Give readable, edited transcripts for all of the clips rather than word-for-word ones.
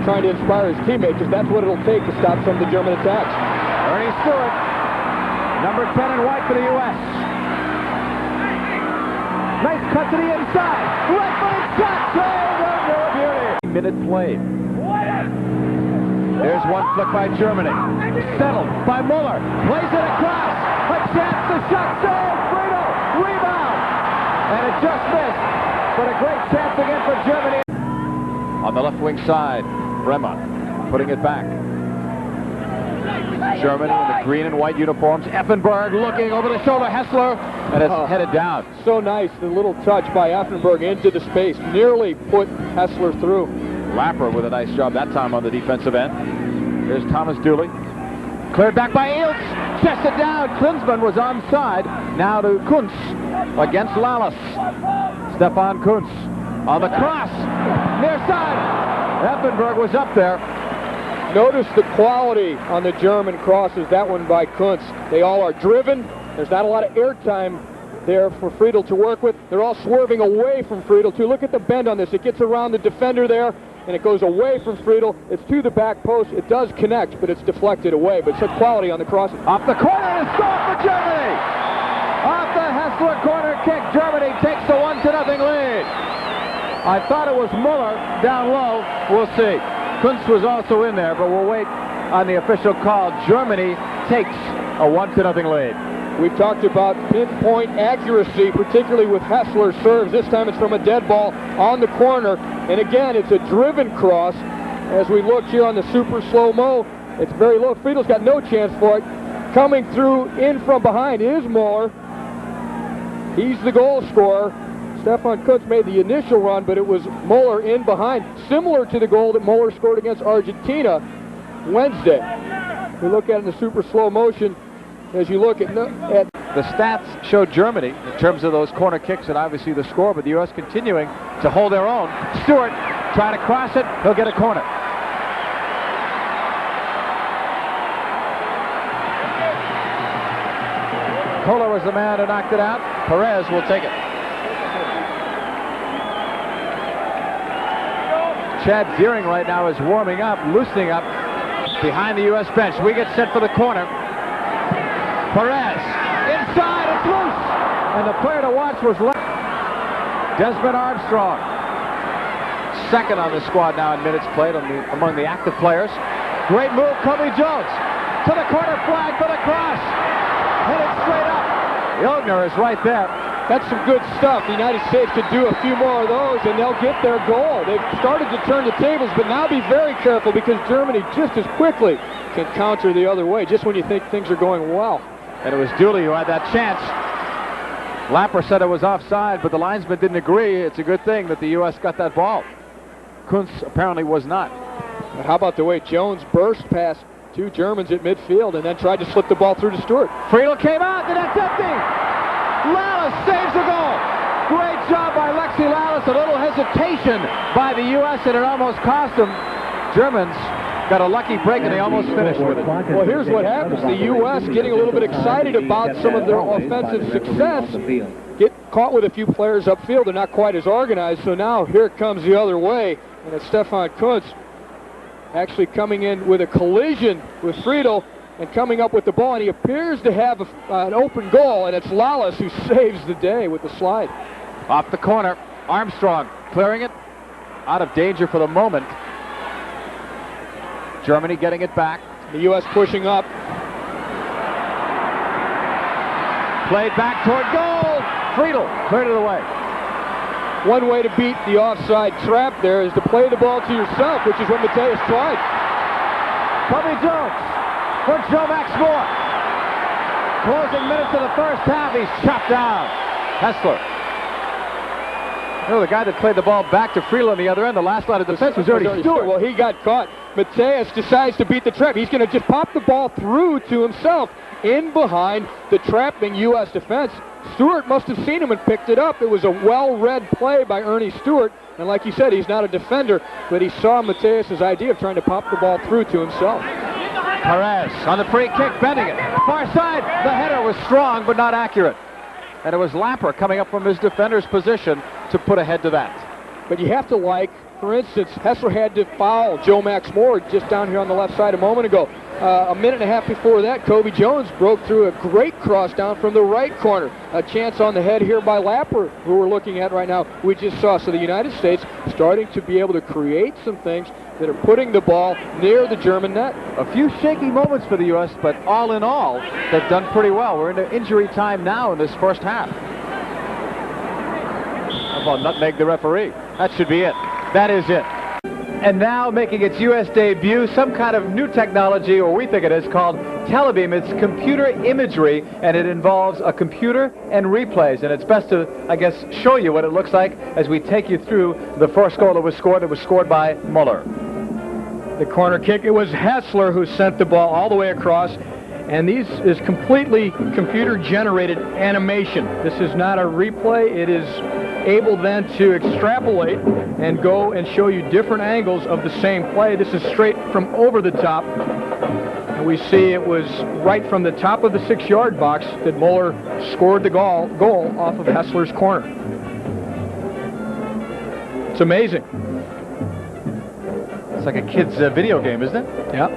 trying to inspire his teammate, because that's what it'll take to stop some of the German attacks. Ernie Stewart, number 10 in white for the U.S. Nice cut to the inside. Right-footed shot. Beauty. Minute play. There's one flick by Germany. Settled by Möller. Plays it across. A chance to shot. Save. Friedel. Rebound. And it just missed. But a great chance again for Germany. On the left wing side, Brehme putting it back. Germany in the green and white uniforms. Effenberg looking over the shoulder. Häßler, and it's headed down. So nice, the little touch by Effenberg into the space. Nearly put Häßler through. Lapper with a nice job that time on the defensive end. Here's Thomas Dooley. Cleared back by Eilts. Chested down. Klinsmann was onside. Now to Kuntz against Lalas. Stefan Kuntz on the cross. Near side. Effenberg was up there. Notice the quality on the German crosses. That one by Kuntz. They all are driven. There's not a lot of airtime there for Friedel to work with. They're all swerving away from Friedel too. Look at the bend on this. It gets around the defender there, and it goes away from Friedel. It's to the back post. It does connect, but it's deflected away. But such quality on the crosses. Off the corner and score for Germany! Off the Häßler corner kick, Germany takes the 1-0 lead. I thought it was Möller down low. We'll see. Kuntz was also in there, but we'll wait on the official call. Germany takes a 1-0 lead. We've talked about pinpoint accuracy, particularly with Häßler serves. This time it's from a dead ball on the corner. And again, it's a driven cross. As we look here on the super slow-mo, it's very low. Friedel's got no chance for it. Coming through in from behind is Möller. He's the goal scorer. Stefan Kuntz made the initial run, but it was Möller in behind, similar to the goal that Möller scored against Argentina Wednesday. We look at it in the super slow motion. As you look at the stats show Germany in terms of those corner kicks and obviously the score, but the U.S. continuing to hold their own. Stewart trying to cross it. He'll get a corner. Kohler was the man who knocked it out. Perez will take it. Chad Deering right now is warming up, loosening up behind the U.S. bench. We get set for the corner. Perez inside, it's loose, and the player to watch was left. Desmond Armstrong, second on the squad now in minutes played among the active players. Great move, Kobe Jones to the corner flag for the cross. Hit it straight up. Illgner is right there. That's some good stuff. The United States could do a few more of those, and they'll get their goal. They've started to turn the tables, but now be very careful, because Germany just as quickly can counter the other way, just when you think things are going well. And it was Dooley who had that chance. Lapper said it was offside, but the linesman didn't agree. It's a good thing that the U.S. got that ball. Kuntz apparently was not. But how about the way Jones burst past two Germans at midfield and then tried to slip the ball through to Stewart? Friedel came out, and that's empty. Lalas saves the goal. Great job by Lexi Lalas. A little hesitation by the U.S. and it almost cost them. Germans got a lucky break and they almost finished with it. Well, here's what happens. The U.S. getting a little bit excited about some of their offensive success. Get caught with a few players upfield. They're not quite as organized. So now here it comes the other way. And it's Stefan Kuntz actually coming in with a collision with Friedel and coming up with the ball, and he appears to have an open goal, and it's Lalas who saves the day with the slide. Off the corner, Armstrong clearing it, out of danger for the moment. Germany getting it back. The U.S. pushing up. Played back toward goal. Friedel cleared it away. One way to beat the offside trap there is to play the ball to yourself, which is what Matthäus tried. Bobby Jones for Joe Max Moore. Closing minutes of the first half, he's chopped down. Häßler. You know, the guy that played the ball back to Friedel on the other end, the last line of defense was already Stewart. Well, he got caught. Matthäus decides to beat the trap. He's going to just pop the ball through to himself in behind the trapping U.S. defense. Stewart must have seen him and picked it up. It was a well-read play by Ernie Stewart. And like you said, he's not a defender, but he saw Matthäus' idea of trying to pop the ball through to himself. Perez on the free kick, bending it. Far side, the header was strong but not accurate. And it was Lapper coming up from his defender's position to put a head to that. But you have to like For instance, Häßler had to foul Joe Max Moore just down here on the left side a moment ago. A minute and a half before that, Kobe Jones broke through a great cross down from the right corner. A chance on the head here by Lapper, who we're looking at right now, we just saw. So the United States starting to be able to create some things that are putting the ball near the German net. A few shaky moments for the U.S., but all in all, they've done pretty well. We're into injury time now in this first half. How about nutmeg the referee? That should be it. That is it. And now making its U.S. debut, some kind of new technology, or we think it is, called telebeam. It's computer imagery, and it involves a computer and replays. And it's best to, I guess, show you what it looks like as we take you through the first goal that was scored. It was scored by Möller. The corner kick, it was Häßler who sent the ball all the way across. And these is completely computer-generated animation. This is not a replay. It is able then to extrapolate and go and show you different angles of the same play. This is straight from over the top. And we see it was right from the top of the 6-yard box that Möller scored the goal off of Häßler's corner. It's amazing. It's like a kid's video game, isn't it? Yeah.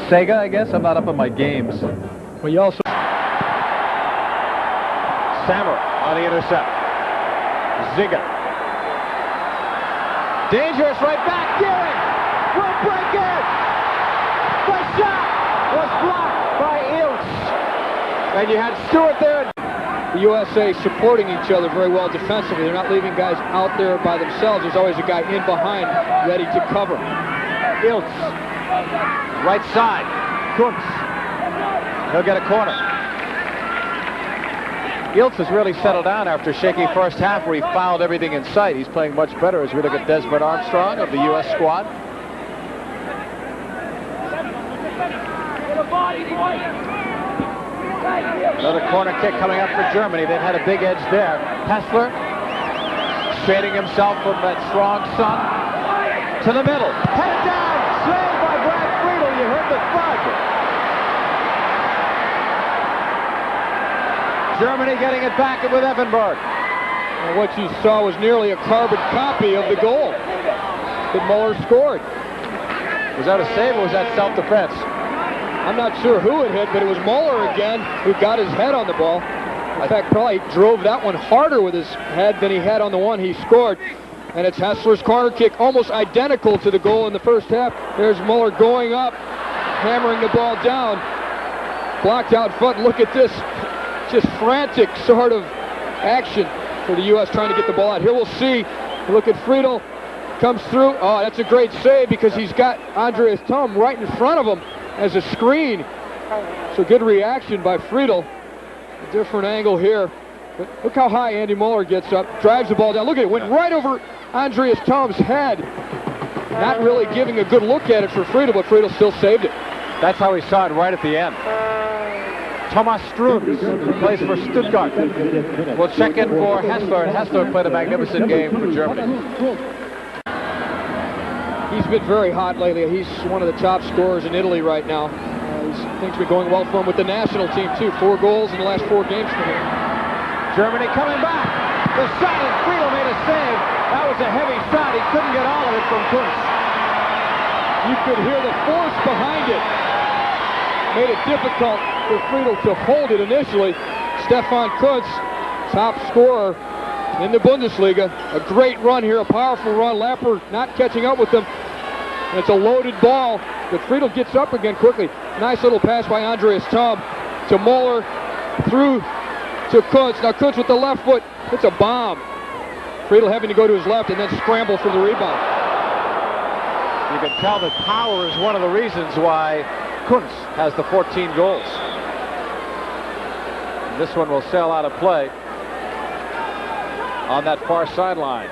Sega, I guess. I'm not up on my games. Well, you also... Sammer on the intercept. Ziege. Dangerous right back. Gearing will break it. The shot was blocked by Eilts. And you had Stewart there. The USA supporting each other very well defensively. They're not leaving guys out there by themselves. There's always a guy in behind ready to cover. Eilts. Right side. Kuntz. He'll get a corner. Eilts has really settled down after a shaky first half where he fouled everything in sight. He's playing much better as we look at Desmond Armstrong of the U.S. squad. Another corner kick coming up for Germany. They've had a big edge there. Häßler shading himself from that strong sun to the middle. Headed down. Saved by Brad Friedel. You heard the thud. Germany getting it back with Effenberg. And what you saw was nearly a carbon copy of the goal that Möller scored. Was that a save or was that self-defense? I'm not sure who it hit, but it was Möller again who got his head on the ball. In fact, probably drove that one harder with his head than he had on the one he scored. And it's Häßler's corner kick, almost identical to the goal in the first half. There's Möller going up, hammering the ball down. Blocked out front. Look at this. Just frantic sort of action for the U.S. trying to get the ball out. Here we'll see. Look at Friedel. Comes through. Oh, that's a great save because he's got Thom right in front of him as a screen. So good reaction by Friedel. A different angle here. But look how high Andy Möller gets up. Drives the ball down. Look at it. Went right over Thom's head. Not really giving a good look at it for Friedel, but Friedel still saved it. That's how we saw it right at the end. Thomas Strunz plays for Stuttgart. We'll check in for Häßler, and Häßler played a magnificent game for Germany. He's been very hot lately. He's one of the top scorers in Italy right now. Things have been going well for him with the national team, too. 4 goals in the last 4 games for him. Germany coming back. The shot, and Friedel made a save. That was a heavy shot. He couldn't get all of it from Kuntz. You could hear the force behind it. Made it difficult for Friedel to hold it initially. Stefan Kuntz, top scorer in the Bundesliga. A great run here, a powerful run. Lapper not catching up with them. And it's a loaded ball, but Friedel gets up again quickly. Nice little pass by Thom to Möller, through to Kuntz. Now Kuntz with the left foot, it's a bomb. Friedel having to go to his left and then scramble for the rebound. You can tell that power is one of the reasons why Kuntz has the 14 goals. And this one will sail out of play on that far sideline.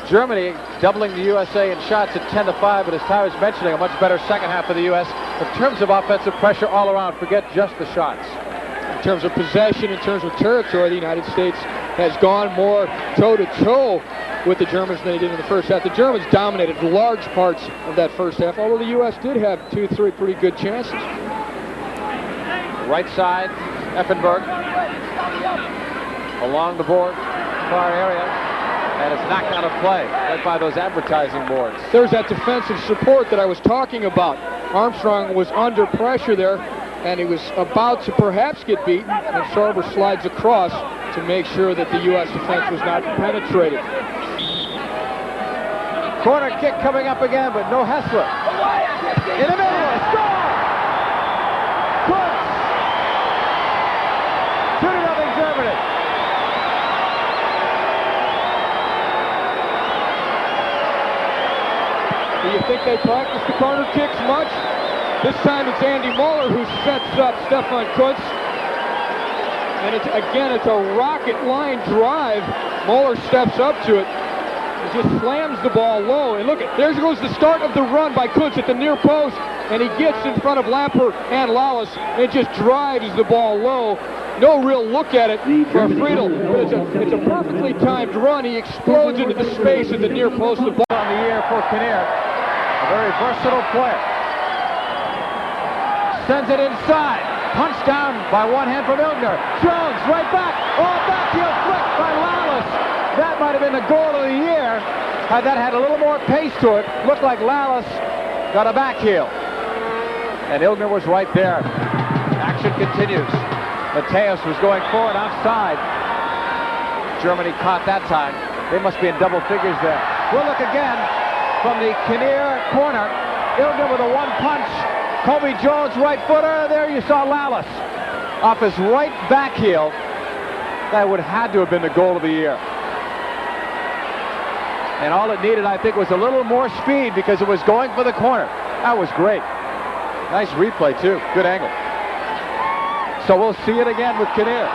Germany doubling the USA in shots at 10-5, but as Ty was mentioning, a much better second half of the U.S. in terms of offensive pressure all around. Forget just the shots. In terms of possession, in terms of territory, the United States has gone more toe-to-toe with the Germans than they did in the first half. The Germans dominated large parts of that first half, although the U.S. did have 2-3 pretty good chances. Right side, Effenberg. Along the board, far area. And it's knocked out of play right by those advertising boards. There's that defensive support that I was talking about. Armstrong was under pressure there, and he was about to perhaps get beaten, and Sorber slides across to make sure that the U.S. defense was not penetrated. Corner kick coming up again, but no Häßler. In the middle, score! Kuntz! 2-0 Germany. Do you think they practice the corner kicks much? This time it's Andy Möller who sets up Stefan Kuntz. And it's a rocket line drive. Möller steps up to it. He just slams the ball low. And look, there goes the start of the run by Kuntz at the near post. And he gets in front of Lampert and Lalas and just drives the ball low. No real look at it for Friedel, but it's a perfectly timed run. He explodes into the space at the near post. The ball on the air for Kinnear. A very versatile player. Sends it inside. Punched down by one hand from Illgner. Strunz right back. Oh, backheel flick by Lalas. That might have been the goal of the year. Had that had a little more pace to it. Looked like Lalas got a backheel. And Illgner was right there. Action continues. Matthäus was going forward offside. Germany caught that time. They must be in double figures there. We'll look again from the Kinnear corner. Illgner with a one punch. Kobe Jones right footer. There you saw Lalas off his right back heel. That would have had to have been the goal of the year. And all it needed, I think, was a little more speed because it was going for the corner. That was great. Nice replay too. Good angle. So we'll see it again with Kinnear.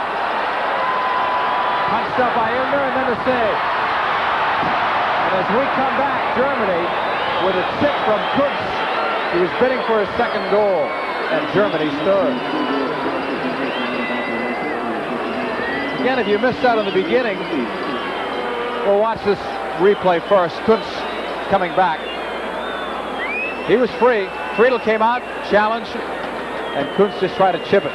Punched up by Illgner and then the save. And as we come back, Germany with a tip from Kuntz. He was bidding for his second goal, and Germany's third. Again, if you missed out on the beginning, we'll watch this replay first. Kuntz coming back. He was free. Friedel came out, challenged, and Kuntz just tried to chip it.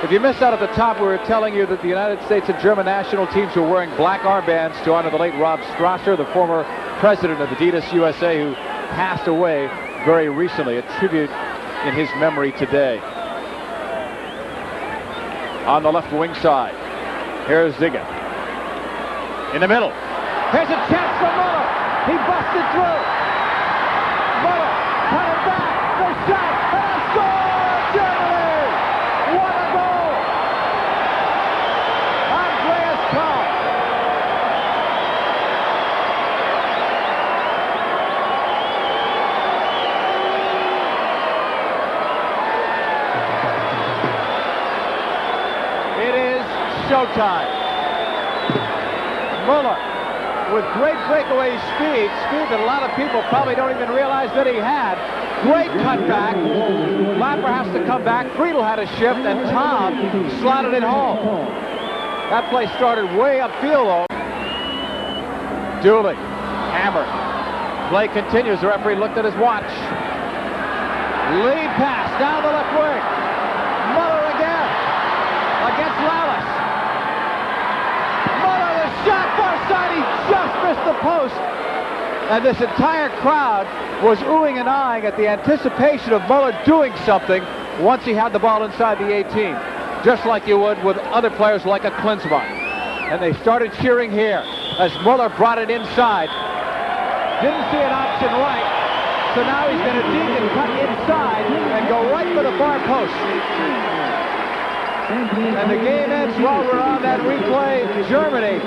If you missed out at the top, we were telling you that the United States and German national teams were wearing black armbands to honor the late Rob Strasser, the former president of Adidas USA, who passed away very recently. A tribute in his memory today. On the left wing side, here's Ziege. In the middle. Here's a chance for Möller. He busted through. Möller coming back. The shot. And a score! Germany! What a goal! Thom. It is showtime. Möller with great breakaway speed that a lot of people probably don't even realize that he had. Great cutback. Lapper has to come back. Friedel had a shift, and Thom slotted it home. That play started way upfield, though. Dooley, hammered. Play continues. The referee looked at his watch. Lead pass down the left wing. Möller again against Lalas. Möller, the shot far side. He just missed the post. And this entire crowd was oohing and eyeing at the anticipation of Möller doing something once he had the ball inside the 18. Just like you would with other players like a Klinsmann. And they started cheering here as Möller brought it inside. Didn't see an option right. So now he's going to dig and cut inside and go right for the far post. And the game ends while we're on that replay. Germany